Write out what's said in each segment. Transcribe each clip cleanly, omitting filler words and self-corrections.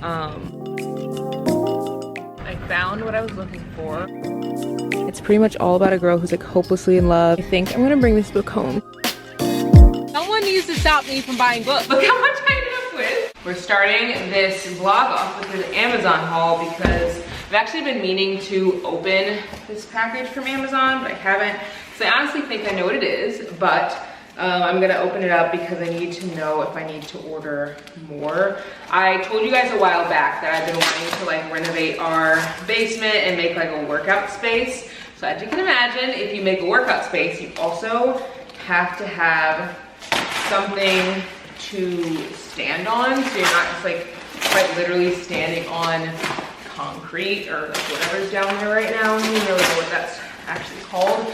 I found what I was looking for. It's pretty much all about a girl who's like hopelessly in love. I think I'm gonna bring this book home. Someone needs to stop me from buying books. Look how much I ended up with. We're starting this vlog off with an Amazon haul because I've actually been meaning to open this package from Amazon, but I haven't. So I honestly think I know what it is, but I'm gonna open it up because I need to know if I need to order more. I told you guys a while back that I've been wanting to like renovate our basement and make like a workout space. So as you can imagine, if you make a workout space, you also have to have something to stand on. So you're not just like quite literally standing on concrete or like whatever's down there right now. I don't even really know what that's actually called.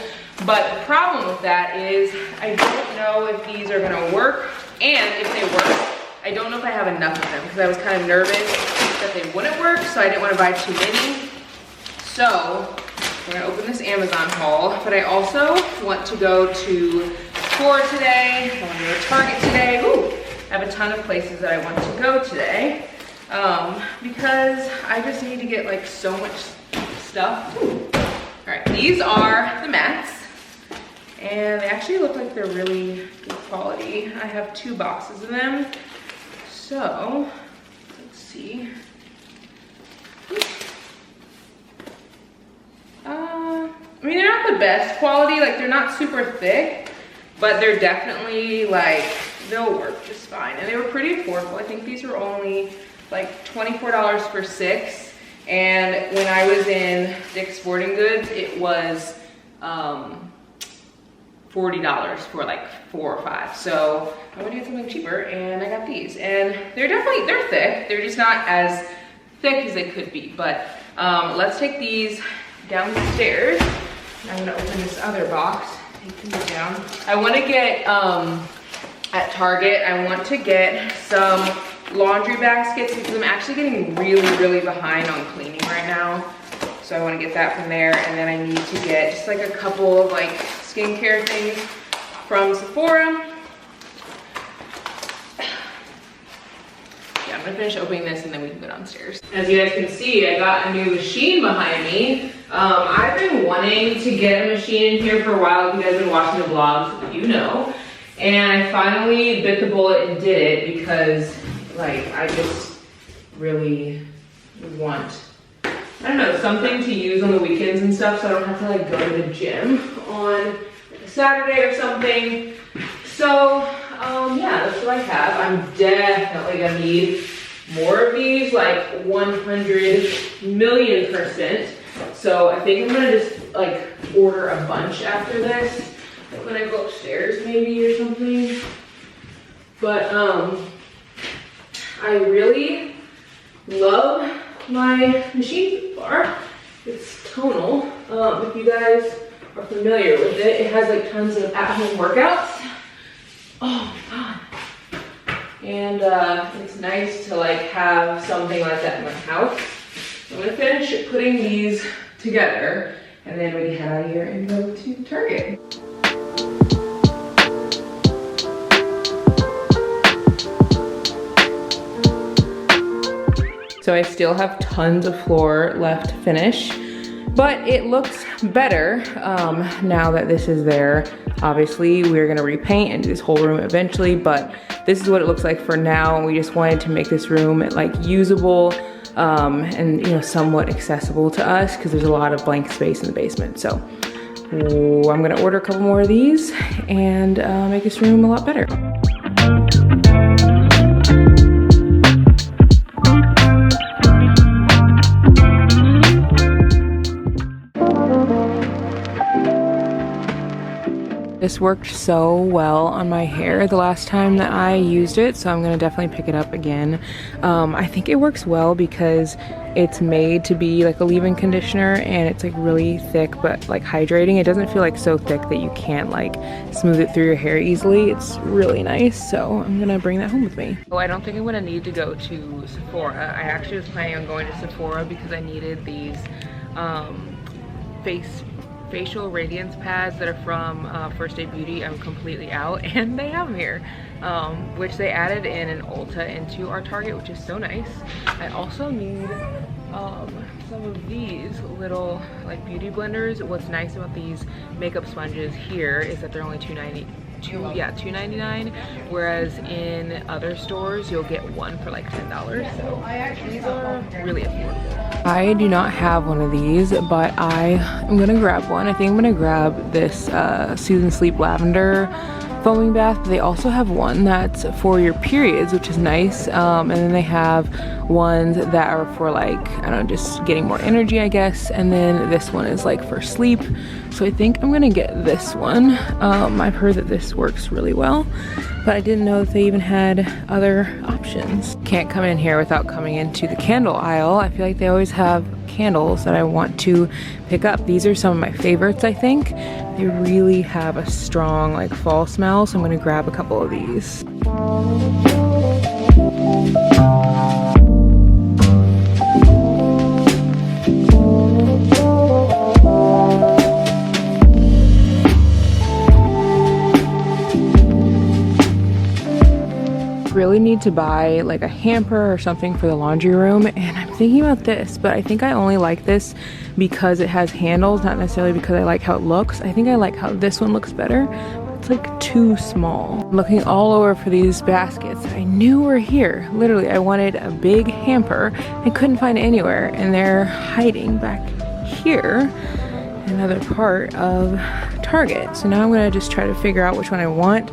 But the problem with that is I don't know if these are gonna work, and if they work, I don't know if I have enough of them because I was kind of nervous that they wouldn't work, so I didn't want to buy too many. So we're gonna open this Amazon haul, but I also want to go to Sephora today. I want to go to Target today. Ooh, I have a ton of places that I want to go today because I just need to get like so much stuff. Ooh. All right, these are the mats. And they actually look like they're really good quality. I have 2 boxes of them. So, let's see. I mean, they're not the best quality. Like, they're not super thick, but they're definitely like, they'll work just fine. And they were pretty affordable. I think these were only like $24 for 6. And when I was in Dick's Sporting Goods, it was, $40 for like 4 or 5. So I want to get something cheaper, and I got these. And they're thick. They're just not as thick as they could be. But let's take these downstairs. I'm gonna open this other box. Take these down. I want to get at Target. I want to get some laundry baskets because I'm actually getting really behind on cleaning right now. So I want to get that from there, and then I need to get just like a couple of like skincare things from Sephora. Yeah, I'm gonna finish opening this and then we can go downstairs. As you guys can see, I got a new machine behind me. I've been wanting to get a machine in here for a while. If you guys have been watching the vlogs, you know. And I finally bit the bullet and did it because like I just really want, I don't know, something to use on the weekends and stuff so I don't have to like go to the gym on like a Saturday or something. So yeah, that's what I have. I'm definitely gonna need more of these, like 100,000,000%. So I think I'm gonna just like order a bunch after this, like when I go upstairs maybe or something. But I really love my machine so far. It's tonal. If you guys are familiar with it, it has like tons of at-home workouts. Oh my god. And it's nice to like have something like that in my house. I'm gonna finish putting these together and then we can head out of here and go to Target. So I still have tons of floor left to finish, but it looks better now that this is there. Obviously, we're gonna repaint and do this whole room eventually, but this is what it looks like for now. We just wanted to make this room like usable and somewhat accessible to us because there's a lot of blank space in the basement. So I'm gonna order a couple more of these and make this room a lot better. This worked so well on my hair the last time that I used it, so I'm gonna definitely pick it up again. I think it works well because it's made to be like a leave-in conditioner and it's like really thick but like hydrating. It doesn't feel like so thick that you can't like smooth it through your hair easily. It's really nice, so I'm gonna bring that home with me. Oh, I don't think I'm gonna need to go to Sephora. I actually was planning on going to Sephora because I needed these facial radiance pads that are from First Aid Beauty. I'm completely out and they have them here. which they added in an Ulta into our Target, which is so nice. I also need some of these little like beauty blenders. What's nice about these makeup sponges here is that they're only $2.99, whereas in other stores you'll get one for like $10. So these are really affordable. I do not have one of these, but I am gonna grab one. I think I'm gonna grab this Soothe and Sleep Lavender foaming bath. They also have one that's for your periods, which is nice, and then they have ones that are for like, I don't know, just getting more energy, I guess, and then this one is like for sleep. So I think I'm gonna get this one. I've heard that this works really well, but I didn't know that they even had other options. Can't come in here without coming into the candle aisle. I feel like they always have candles that I want to pick up. These are some of my favorites, I think. They really have a strong like fall smell, so I'm gonna grab a couple of these. Really need to buy like a hamper or something for the laundry room, and I'm thinking about this, but I think I only like this because it has handles, not necessarily because I like how it looks. I think I like how this one looks better. It's like too small. I'm looking all over for these baskets that I knew were here. Literally, I wanted a big hamper. I couldn't find it anywhere, and they're hiding back here, another part of Target. So now I'm gonna just try to figure out which one I want.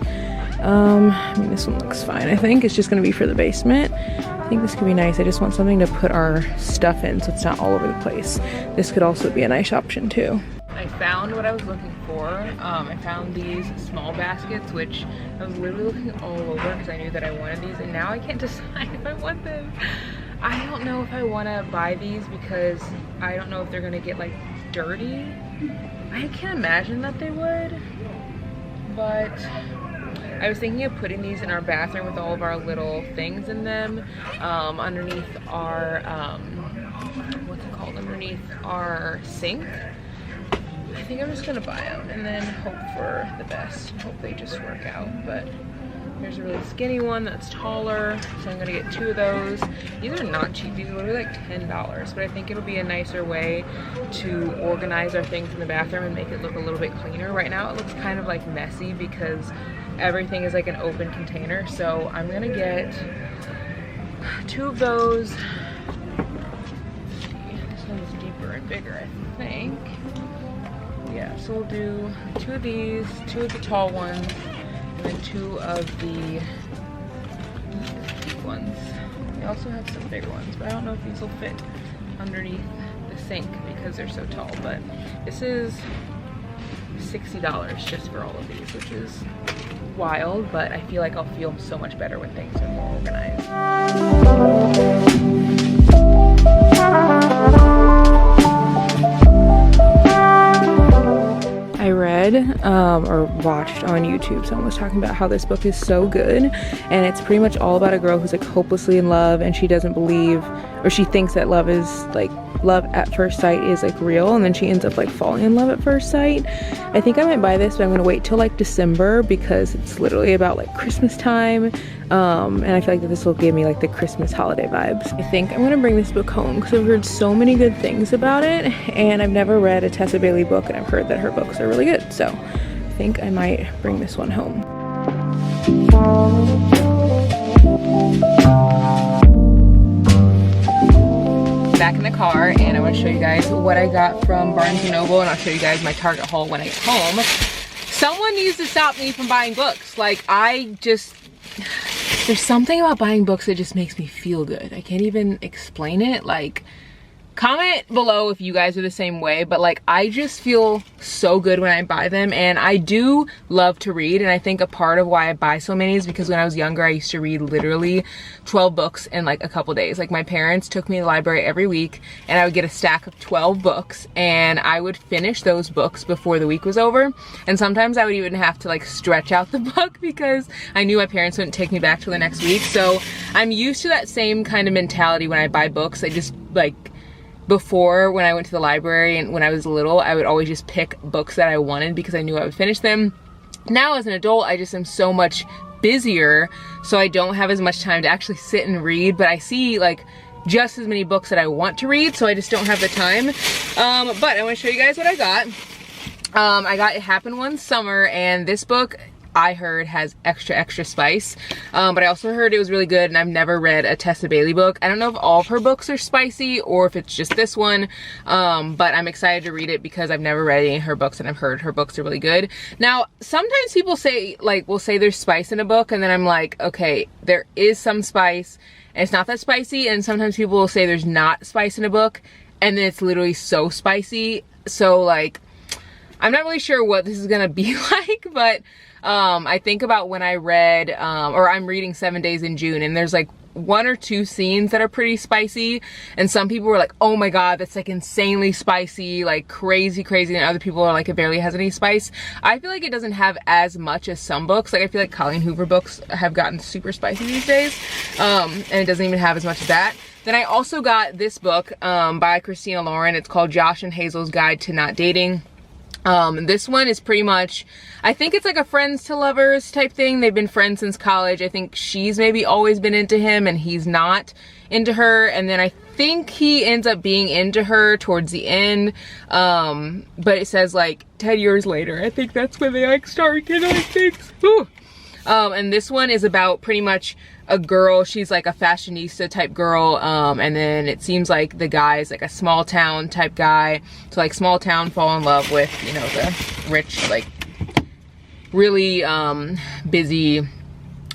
I mean, this one looks fine. I think it's just gonna be for the basement. I think this could be nice. I just want something to put our stuff in so it's not all over the place. This could also be a nice option too. I found what I was looking for. I found these small baskets, which I was literally looking all over because I knew that I wanted these, and now I can't decide if I want them. I don't know if I want to buy these because I don't know if they're gonna get like dirty. I can't imagine that they would, but I was thinking of putting these in our bathroom with all of our little things in them, underneath our, what's it called, underneath our sink. I think I'm just gonna buy them and then hope for the best. Hope they just work out. But here's a really skinny one that's taller, so I'm gonna get 2 of those. These are not cheap. These are literally like $10, but I think it'll be a nicer way to organize our things in the bathroom and make it look a little bit cleaner. Right now it looks kind of like messy because everything is like an open container. So I'm gonna get 2 of those. This one's deeper and bigger, I think. Yeah, so we'll do 2 of these, 2 of the tall ones, and then 2 of the deep ones. We also have some bigger ones, but I don't know if these will fit underneath the sink because they're so tall. But this is $60 just for all of these, which is wild, but I feel like I'll feel so much better when things are more organized. I read or watched on YouTube, someone was talking about how this book is so good, and it's pretty much all about a girl who's like hopelessly in love, and she doesn't believe, or she thinks that love is like, love at first sight is like real, and then she ends up like falling in love at first sight. I think I might buy this, but I'm gonna wait till like December because it's literally about like Christmas time, and I feel like that this will give me like the Christmas holiday vibes. I think I'm gonna bring this book home because I've heard so many good things about it, and I've never read a Tessa Bailey book, and I've heard that her books are really good, so I think I might bring this one home. Back in the car, and I want to show you guys what I got from Barnes & Noble, and I'll show you guys my Target haul when I get home. Someone needs to stop me from buying books. Like, there's something about buying books that just makes me feel good. I can't even explain it. Like, comment below if you guys are the same way, but like I just feel so good when I buy them, and I do love to read, and I think a part of why I buy so many is because when I was younger I used to read literally 12 books in like a couple days. Like my parents took me to the library every week, and I would get a stack of 12 books, and I would finish those books before the week was over, and sometimes I would even have to like stretch out the book because I knew my parents wouldn't take me back till the next week. So I'm used to that same kind of mentality when I buy books. I just like, before, when I went to the library and when I was little, I would always just pick books that I wanted because I knew I would finish them. Now as an adult, I just am so much busier, so I don't have as much time to actually sit and read, but I see like just as many books that I want to read, so I just don't have the time. But I want to show you guys what I got. I got It Happened One Summer, and this book I heard has extra spice, but I also heard it was really good, and I've never read a Tessa Bailey book. I don't know if all of her books are spicy or if it's just this one, but I'm excited to read it because I've never read any of her books and I've heard her books are really good. Now, sometimes people say, like, will say there's spice in a book, and then I'm like, okay, there is some spice and it's not that spicy, and sometimes people will say there's not spice in a book and then it's literally so spicy. So like, I'm not really sure what this is gonna be like, but I think about when I read, or I'm reading 7 Days in June, and there's like 1 or 2 scenes that are pretty spicy, and some people were like, oh my god, that's like insanely spicy, like crazy, and other people are like, it barely has any spice. I feel like it doesn't have as much as some books. Like, I feel like Colleen Hoover books have gotten super spicy these days, and it doesn't even have as much as that. Then I also got this book by Christina Lauren. It's called Josh and Hazel's Guide to Not Dating. This one is pretty much, I think it's like a friends to lovers type thing. They've been friends since college. I think she's maybe always been into him and he's not into her, and then I think he ends up being into her towards the end, but it says like 10 years later. I think that's when they like start getting like things. Whew. And this one is about pretty much a girl. She's like a fashionista type girl, and then it seems like the guy is like a small town type guy. So like small town fall in love with, you know, the rich, like really busy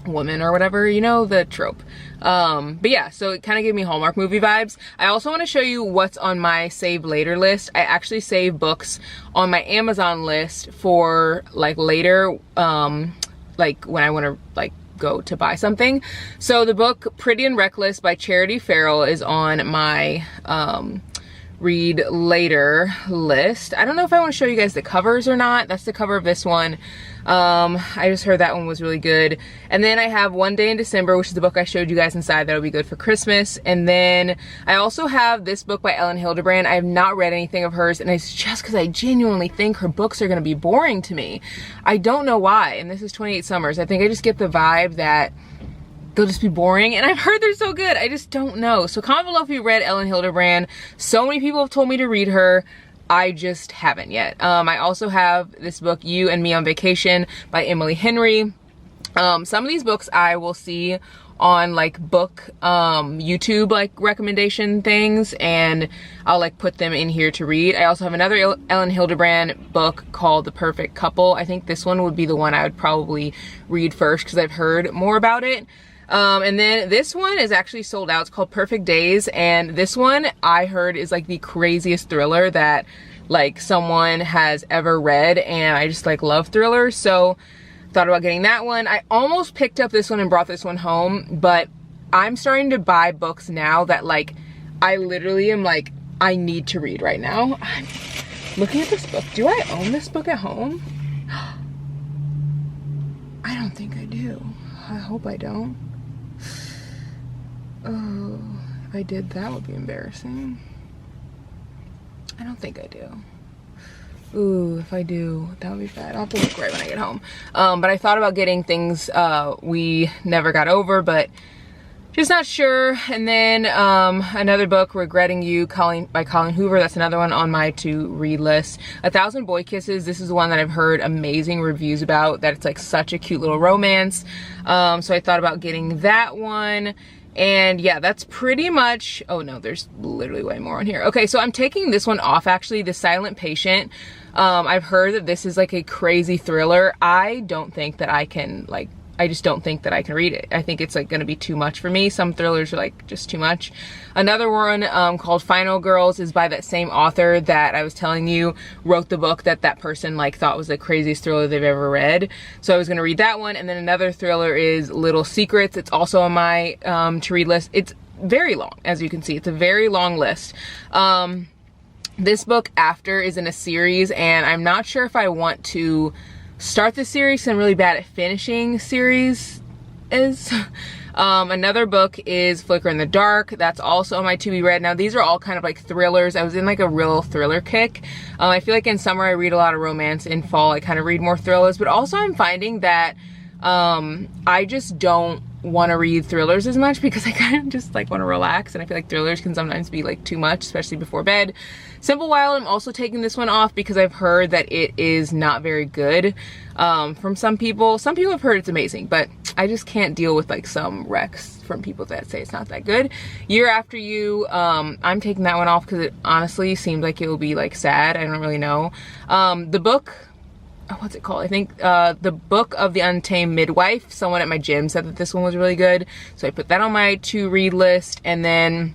woman or whatever, you know, the trope. But yeah, so it kind of gave me Hallmark movie vibes. I also want to show you what's on my save later list. I actually save books on my Amazon list for like later, like when I want to like go to buy something. So the book Pretty and Reckless by Charity Farrell is on my read later list. I don't know if I want to show you guys the covers or not. That's the cover of this one. I just heard that one was really good. And then I have One Day in December, which is the book I showed you guys inside that'll be good for Christmas. And then I also have this book by Ellen Hildebrand. I have not read anything of hers, and it's just because I genuinely think her books are going to be boring to me. I don't know why, and this is 28 Summers. I think I just get the vibe that they'll just be boring, and I've heard they're so good. I just don't know. So comment below if you read Ellen Hildebrand. So many people have told me to read her. I just haven't yet. I also have this book, You and Me on Vacation by Emily Henry. Some of these books I will see on like book YouTube like recommendation things, and I'll like put them in here to read. I also have another Ellen Hildebrand book called The Perfect Couple. I think this one would be the one I would probably read first because I've heard more about it. And then this one is actually sold out. It's called Perfect Days, and this one I heard is like the craziest thriller that like someone has ever read, and I just like love thrillers, so thought about getting that one. I almost picked up this one and brought this one home, but I'm starting to buy books now that like I literally am like, I need to read right now. I'm looking at this book. Do I own this book at home? I don't think I do. I hope I don't. Oh, if I did, that would be embarrassing. I don't think I do. Ooh, if I do, that would be bad. I'll have to look right when I get home. But I thought about getting things we never got over, but just not sure. And then another book, Regretting You by Colleen Hoover. That's another one on my to read list. 1,000 Boy Kisses. This is one that I've heard amazing reviews about, that it's like such a cute little romance. So I thought about getting that one. And yeah, that's pretty much, oh no, there's literally way more on here. Okay, so I'm taking this one off actually, The Silent Patient. I've heard that this is like a crazy thriller. I don't think that I can like, I just don't think that I can read it. I think it's like gonna be too much for me. Some thrillers are like just too much. Another one called Final Girls is by that same author that I was telling you wrote the book that that person like thought was the craziest thriller they've ever read. So I was gonna read that one. And then another thriller is Little Secrets. It's also on my to read list. It's very long, as you can see. It's a very long list. This book, After, is in a series, and I'm not sure if I want to start the series because I'm really bad at finishing series. Another book is Flicker in the Dark. That's also on my to be read. Now these are all kind of like thrillers. I was in like a real thriller kick. I feel like in summer I read a lot of romance. In fall I kind of read more thrillers, but also I'm finding that I just don't want to read thrillers as much because I kind of just like want to relax, and I feel like thrillers can sometimes be like too much, especially before bed. Simple Wild, I'm also taking this one off because I've heard that it is not very good from some people. Some people have heard it's amazing, but I just can't deal with like some recs from people that say it's not that good. Year After You, I'm taking that one off because it honestly seemed like it will be like sad. I don't really know. The book, what's it called? I think The Book of the Untamed Midwife. Someone at my gym said that this one was really good, so I put that on my to read list. And then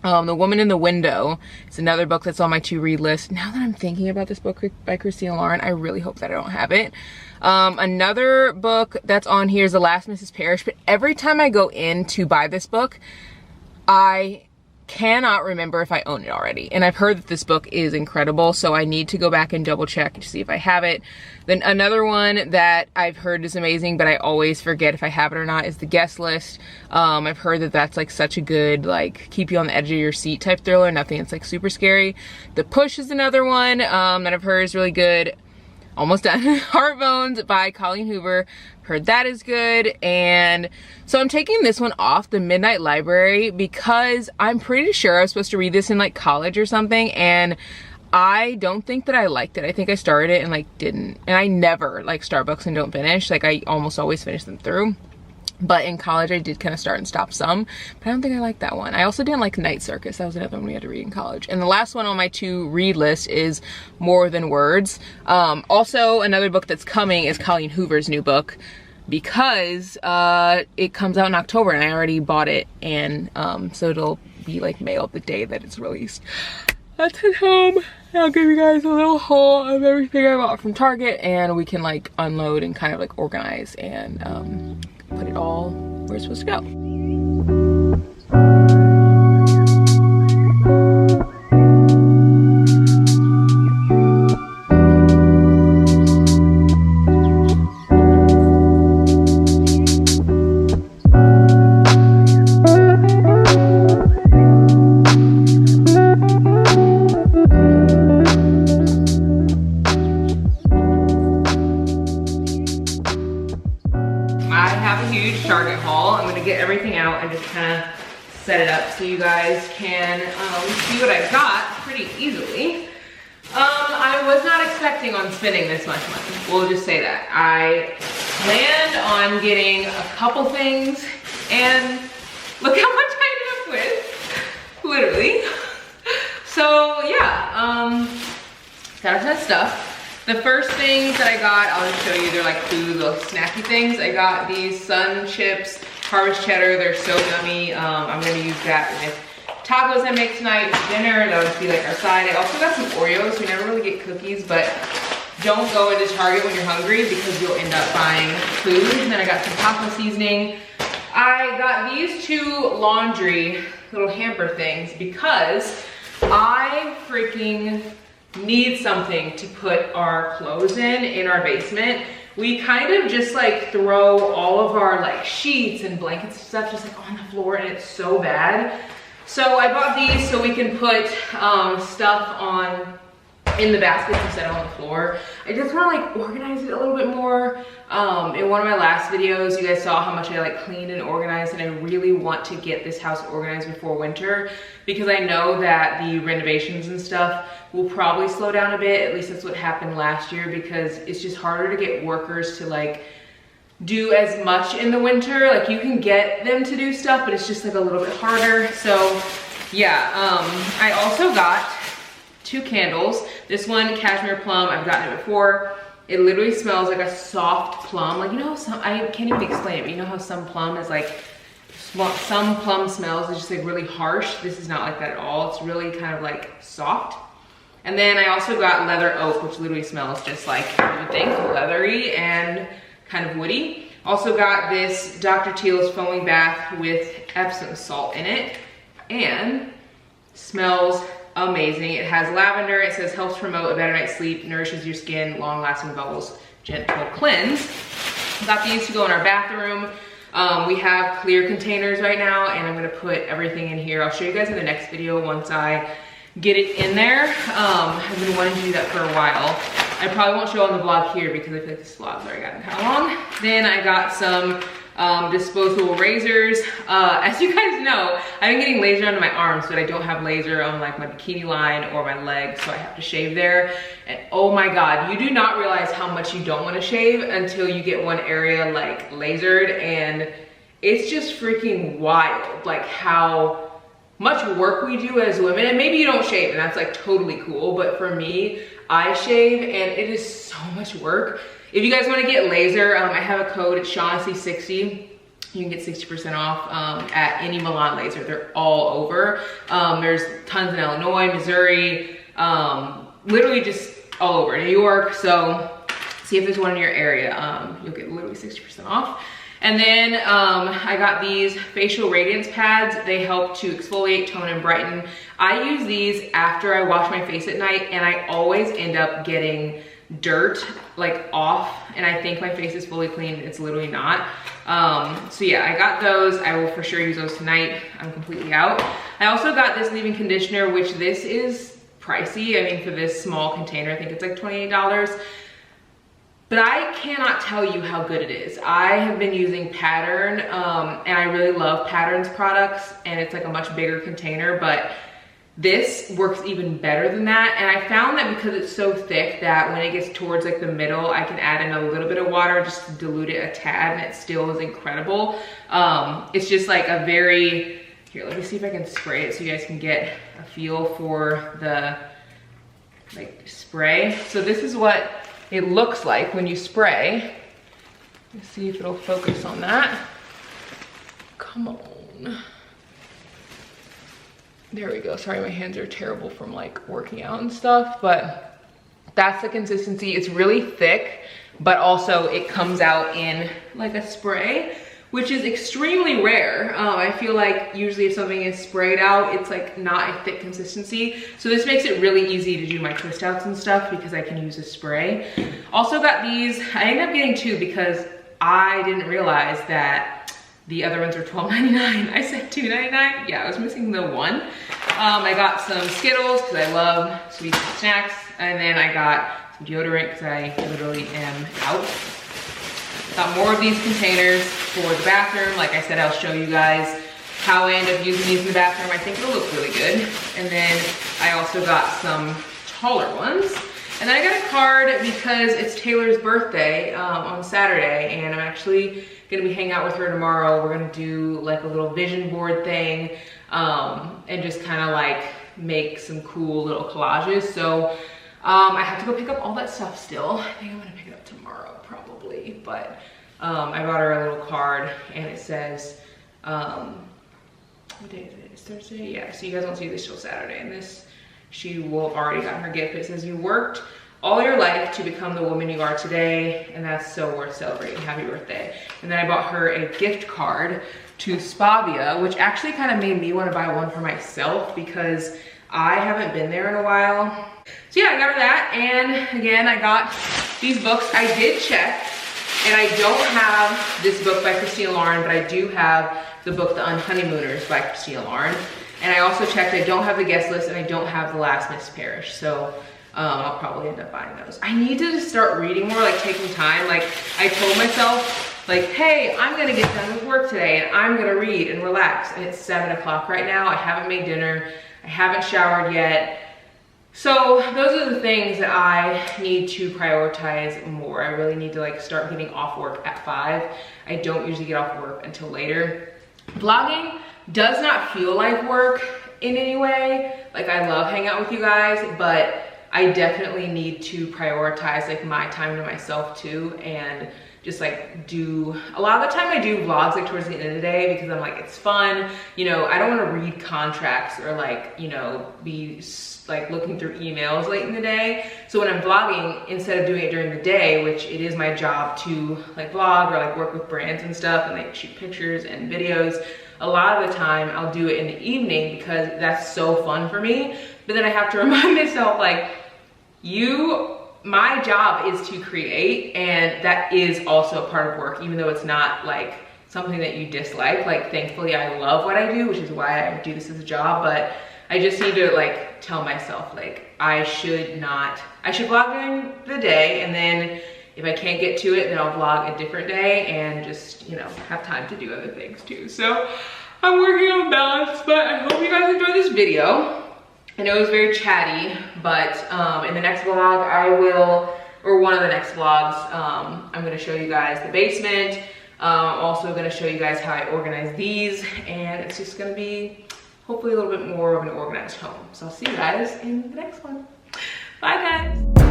The Woman in the Window is another book that's on my to read list. Now that I'm thinking about this book by Christina Lauren, I really hope that I don't have it. Another book that's on here is The Last Mrs. Parrish, but every time I go in to buy this book, I cannot remember if I own it already. And I've heard that this book is incredible, so I need to go back and double check to see if I have it. Then another one that I've heard is amazing, but I always forget if I have it or not, is The Guest List. I've heard that that's like such a good, like, keep you on the edge of your seat type thriller, nothing that's like super scary. The Push is another one that I've heard is really good. Almost done. Heart Bones by Colleen Hoover. Heard that is good. And so I'm taking this one off the Midnight Library because I'm pretty sure I was supposed to read this in like college or something, and I don't think that I liked it. I think I started it and like didn't. And I never like start books and don't finish. Like I almost always finish them through. But in college I did kind of start and stop some, but I don't think I liked that one. I also didn't like Night Circus. That was another one we had to read in college. And the last one on my to read list is More Than Words. Also another book that's coming is Colleen Hoover's new book, because it comes out in October and I already bought it, and so it'll be like mailed the day that it's released. That's at home. I'll give you guys a little haul of everything I bought from Target, and we can like unload and kind of like organize and put it all where it's supposed to go. Target haul. I'm gonna get everything out and just kind of set it up so you guys can see what I got pretty easily. I was not expecting on spending this much money. We'll just say that. I planned on getting a couple things, and look how much I ended up with, literally. So yeah, got a ton of stuff. The first things that I got, I'll just show you, they're like food, little snacky things. I got these Sun Chips Harvest Cheddar. They're so yummy. I'm gonna use that with tacos I make tonight for dinner. That would be like our side. I also got some Oreos. We never really get cookies, but don't go into Target when you're hungry because you'll end up buying food. And then I got some taco seasoning. I got these two laundry little hamper things because I freaking need something to put our clothes in our basement. We kind of just like throw all of our like sheets and blankets and stuff just like on the floor, and it's so bad. So I bought these so we can put stuff on in the baskets instead of on the floor. I just want to like organize it a little bit more. In one of my last videos, you guys saw how much I like cleaned and organized, and I really want to get this house organized before winter because I know that the renovations and stuff will probably slow down a bit. At least that's what happened last year, because it's just harder to get workers to like do as much in the winter. Like you can get them to do stuff, but it's just like a little bit harder. So yeah, I also got 2 candles. This one, Cashmere Plum, I've gotten it before. It literally smells like a soft plum. Like, you know, I can't even explain it, but you know how some plum is like, some plum smells is just like really harsh. This is not like that at all. It's really kind of like soft. And then I also got Leather Oak, which literally smells just like you would think, leathery and kind of woody. Also got this Dr. Teal's foaming bath with Epsom salt in it, and smells amazing. It has lavender. It says helps promote a better night's sleep, nourishes your skin, long-lasting bubbles, gentle cleanse. Got these to go in our bathroom. We have clear containers right now, and I'm gonna put everything in here. I'll show you guys in the next video once I get it in there. I've been wanting to do that for a while. I probably won't show on the vlog here because I feel like this vlog's already gotten kind of long. Then I got some disposable razors. As you guys know, I've been getting laser under my arms, but I don't have laser on like my bikini line or my legs, so I have to shave there. And oh my God, you do not realize how much you don't want to shave until you get one area like lasered, and it's just freaking wild, like how much work we do as women. And maybe you don't shave and that's like totally cool, but for me, I shave and it is so much work. If you guys want to get laser, I have a code, it's Shawnaci 60. You can get 60% off at any Milan laser. They're all over. There's tons in Illinois, Missouri, literally just all over, New York. So see if there's one in your area. You'll get literally 60% off. And then I got these facial radiance pads. They help to exfoliate, tone, and brighten. I use these after I wash my face at night, and I always end up getting dirt like off, and I think my face is fully clean. It's literally not. So yeah, I got those. I will for sure use those tonight. I'm completely out. I also got this leave-in conditioner, which this is pricey. I mean, for this small container, I think it's like $28. But I cannot tell you how good it is. I have been using Pattern, and I really love Pattern's products, and it's like a much bigger container, but this works even better than that. And I found that because it's so thick that when it gets towards like the middle, I can add in a little bit of water just to dilute it a tad, and it still is incredible. It's just like a very, here, let me see if I can spray it so you guys can get a feel for the like spray. So this is what it looks like when you spray. Let's see if it'll focus on that. Come on. There we go. Sorry, my hands are terrible from like working out and stuff, but that's the consistency. It's really thick, but also it comes out in like a spray, which is extremely rare. I feel like usually if something is sprayed out, it's like not a thick consistency. So this makes it really easy to do my twist outs and stuff because I can use a spray. Also got these, I ended up getting two because I didn't realize that the other ones are $12.99. I said $2.99. Yeah, I was missing the one. I got some Skittles because I love sweet snacks. And then I got some deodorant because I literally am out. Got more of these containers for the bathroom. Like I said, I'll show you guys how I end up using these in the bathroom. I think it'll look really good. And then I also got some taller ones. And then I got a card because it's Taylor's birthday on Saturday, and I'm actually gonna be hanging out with her tomorrow. We're gonna do like a little vision board thing and just kind of like make some cool little collages. So I have to go pick up all that stuff still. I think I'm gonna pick it up tomorrow probably, but I bought her a little card and it says, what day is it? It's Thursday? Yeah, so you guys won't see this till Saturday, and this, she will have already gotten her gift. It says, you worked all your life to become the woman you are today, and that's so worth celebrating. Happy birthday. And then I bought her a gift card to Spavia, which actually kind of made me want to buy one for myself because I haven't been there in a while. So yeah, I got her that. And again, I got these books. I did check, and I don't have this book by Christina Lauren, but I do have the book The Unhoneymooners by Christina Lauren. And I also checked, I don't have the guest list, and I don't have The Last Miss Parish. So I'll probably end up buying those. I need to just start reading more, like taking time. Like I told myself, like, hey, I'm gonna get done with work today and I'm gonna read and relax. And it's 7 o'clock right now. I haven't made dinner. I haven't showered yet. So those are the things that I need to prioritize more. I really need to like start getting off work at 5. I don't usually get off work until later. Vlogging does not feel like work in any way. Like I love hanging out with you guys, but I definitely need to prioritize like my time to myself too, and just like do, a lot of the time I do vlogs like towards the end of the day because I'm like, it's fun. You know, I don't want to read contracts or like, you know, be like looking through emails late in the day. So when I'm vlogging, instead of doing it during the day, which it is my job to like vlog or like work with brands and stuff and like shoot pictures and videos, a lot of the time I'll do it in the evening because that's so fun for me. But then I have to remind myself like, my job is to create, and that is also a part of work, even though it's not like something that you dislike. Like thankfully I love what I do, which is why I do this as a job, but I just need to like tell myself like I should vlog during the day, and then if I can't get to it, then I'll vlog a different day and just, you know, have time to do other things too. So I'm working on balance, but I hope you guys enjoyed this video. I know it was very chatty, but in the next vlog I will, or one of the next vlogs, I'm gonna show you guys the basement. I'm also gonna show you guys how I organize these, and it's just gonna be hopefully a little bit more of an organized home. So I'll see you guys in the next one. Bye guys.